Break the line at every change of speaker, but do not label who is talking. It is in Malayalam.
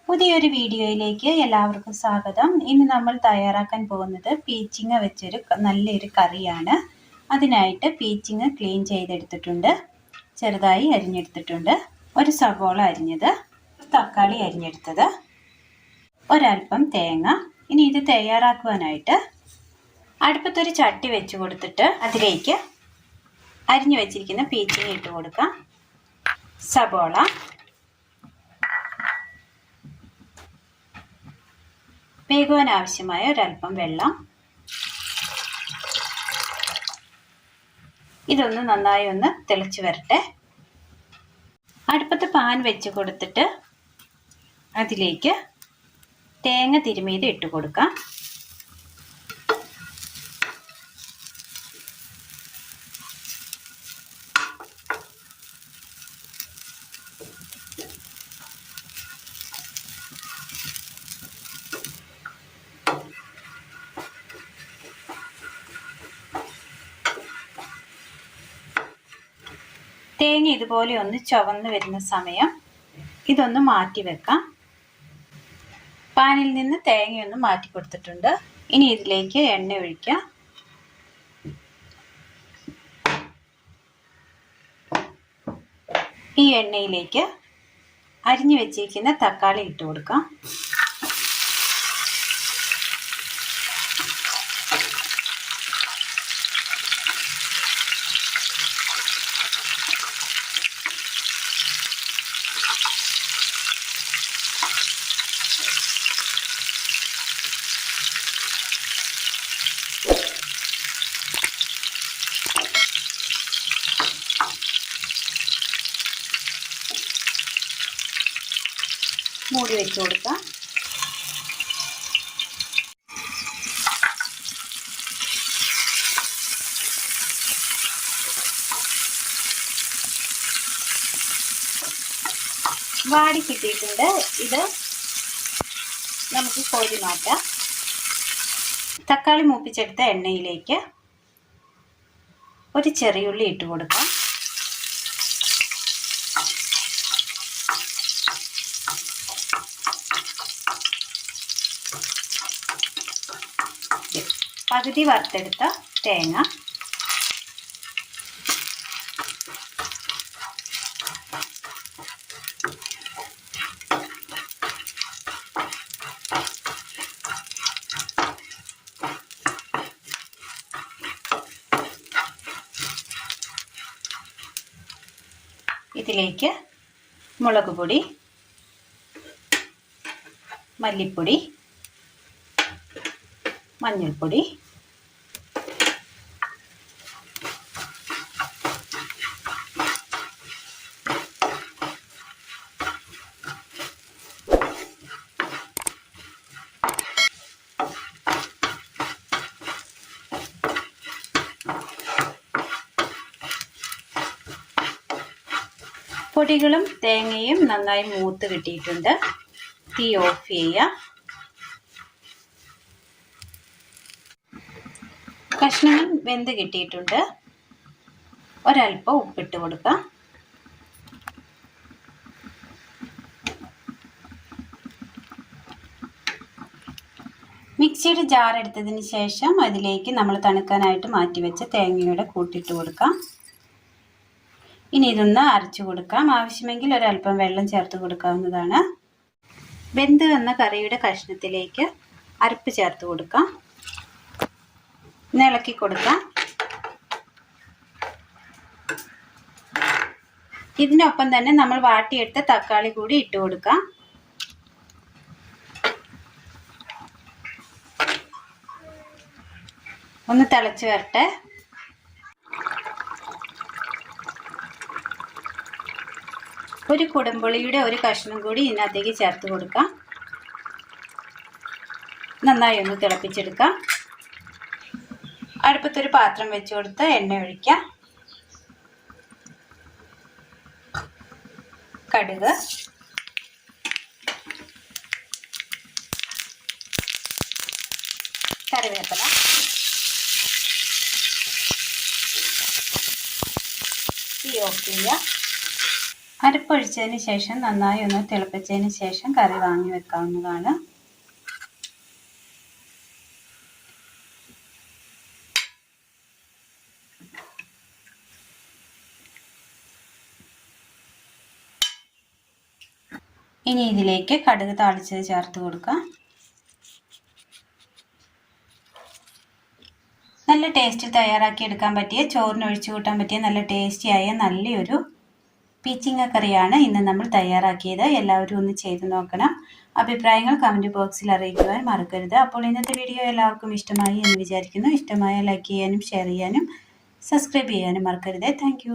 പുതിയൊരു വീഡിയോയിലേക്ക് എല്ലാവർക്കും സ്വാഗതം. ഇന്ന് നമ്മൾ തയ്യാറാക്കാൻ പോകുന്നത് പീച്ചിങ്ങ വെച്ചൊരു നല്ലൊരു കറിയാണ്. അതിനായിട്ട് പീച്ചിങ്ങ ക്ലീൻ ചെയ്തെടുത്തിട്ടുണ്ട്, ചെറുതായി അരിഞ്ഞെടുത്തിട്ടുണ്ട്, ഒരു സവോള അരിഞ്ഞത്, തക്കാളി അരിഞ്ഞെടുത്തത്, ഒരൽപ്പം തേങ്ങ. ഇനി ഇത് തയ്യാറാക്കുവാനായിട്ട് അടുപ്പത്തൊരു ചട്ടി വെച്ച് കൊടുത്തിട്ട് അതിലേക്ക് അരിഞ്ഞു വെച്ചിരിക്കുന്ന പീച്ചിങ്ങ ഇട്ട് കൊടുക്കാം, സവോള, വേകുവാൻ ആവശ്യമായ ഒരൽപ്പം വെള്ളം. ഇതൊന്ന് നന്നായി ഒന്ന് തിളച്ച് വരട്ടെ. അടുപ്പത്ത് പാൻ വെച്ച് കൊടുത്തിട്ട് അതിലേക്ക് തേങ്ങ തിരുമിയത് ഇട്ട് കൊടുക്കാം. തേങ്ങ ഇതുപോലെ ഒന്ന് ചുവന്ന് വരുന്ന സമയം ഇതൊന്ന് മാറ്റി വെക്കാം. പാനിൽ നിന്ന് തേങ്ങയൊന്ന് മാറ്റി കൊടുത്തിട്ടുണ്ട്. ഇനി ഇതിലേക്ക് എണ്ണ ഒഴിക്കാം. ഈ എണ്ണയിലേക്ക് അരിഞ്ഞു വെച്ചിരിക്കുന്ന തക്കാളി ഇട്ട് കൊടുക്കാം. മൂടി വെച്ച് കൊടുക്കാം. വാടി കിട്ടിയിട്ടുണ്ട്. ഇത് നമുക്ക് കോരി മാറ്റാം. തക്കാളി മൂപ്പിച്ചെടുത്ത എണ്ണയിലേക്ക് ഒരു ചെറിയുള്ളി ഇട്ട് കൊടുക്കാം. പകുതി വറുത്തെടുത്ത തേങ്ങ, ഇതിലേക്ക് മുളക് പൊടി, മല്ലിപ്പൊടി, മഞ്ഞൾപ്പൊടി, പൊടികളും തേങ്ങയും നന്നായി മൂത്ത് കിട്ടിയിട്ടുണ്ട്. തീ ഓഫ് ചെയ്യുക. കഷ്ണങ്ങൾ വെന്ത് കിട്ടിയിട്ടുണ്ട്. ഒരൽപ്പം ഉപ്പിട്ട് കൊടുക്കാം. മിക്സിയുടെ ജാർ എടുത്തതിന് ശേഷം അതിലേക്ക് നമ്മൾ തണുക്കാനായിട്ട് മാറ്റിവെച്ച തേങ്ങയുടെ കൂട്ടിട്ട് കൊടുക്കാം. ഇനി ഇതൊന്ന് അരച്ചു കൊടുക്കാം. ആവശ്യമെങ്കിൽ ഒരൽപ്പം വെള്ളം ചേർത്ത് കൊടുക്കാവുന്നതാണ്. വെന്ത് വന്ന കറിയുടെ കഷ്ണത്തിലേക്ക് അരപ്പ് ചേർത്ത് കൊടുക്കാം. ഇളക്കി കൊടുക്കാം. ഇതിനൊപ്പം തന്നെ നമ്മൾ വാട്ടിയെടുത്ത തക്കാളി കൂടി ഇട്ട് കൊടുക്കാം. ഒന്ന് തിളച്ച് വരട്ടെ. ഒരു കുടംപുളിയുടെ ഒരു കഷ്ണം കൂടി ഇതിനകത്തേക്ക് ചേർത്ത് കൊടുക്കാം. നന്നായി ഒന്ന് തിളപ്പിച്ചെടുക്കാം. അടുപ്പത്തൊരു പാത്രം വെച്ച് കൊടുത്ത് എണ്ണ ഒഴിക്കാം. കടുക്, കറിവേപ്പില, തീ ഓഫ് ചെയ്യുക. അരപ്പൊഴിച്ചതിന് ശേഷം നന്നായി ഒന്ന് തിളപ്പിച്ചതിന് ശേഷം കറി വാങ്ങി വെക്കാവുന്നതാണ്. ഇനി ഇതിലേക്ക് കടുക് താളിച്ചത് ചേർത്ത് കൊടുക്കാം. നല്ല ടേസ്റ്റിൽ തയ്യാറാക്കി എടുക്കാൻ പറ്റിയ, ചോറിന് ഒഴിച്ചു കൂട്ടാൻ പറ്റിയ നല്ല ടേസ്റ്റിയായ നല്ലൊരു പീച്ചിങ്ങ കറിയാണ് ഇന്ന് നമ്മൾ തയ്യാറാക്കിയത്. എല്ലാവരും ഒന്ന് ചെയ്ത് നോക്കണം. അഭിപ്രായങ്ങൾ കമൻറ്റ് ബോക്സിൽ അറിയിക്കുവാൻ മറക്കരുത്. അപ്പോൾ ഇന്നത്തെ വീഡിയോ എല്ലാവർക്കും ഇഷ്ടമായി എന്ന് വിചാരിക്കുന്നു. ഇഷ്ടമായ ലൈക്ക് ചെയ്യാനും ഷെയർ ചെയ്യാനും സബ്സ്ക്രൈബ് ചെയ്യാനും മറക്കരുത്. താങ്ക്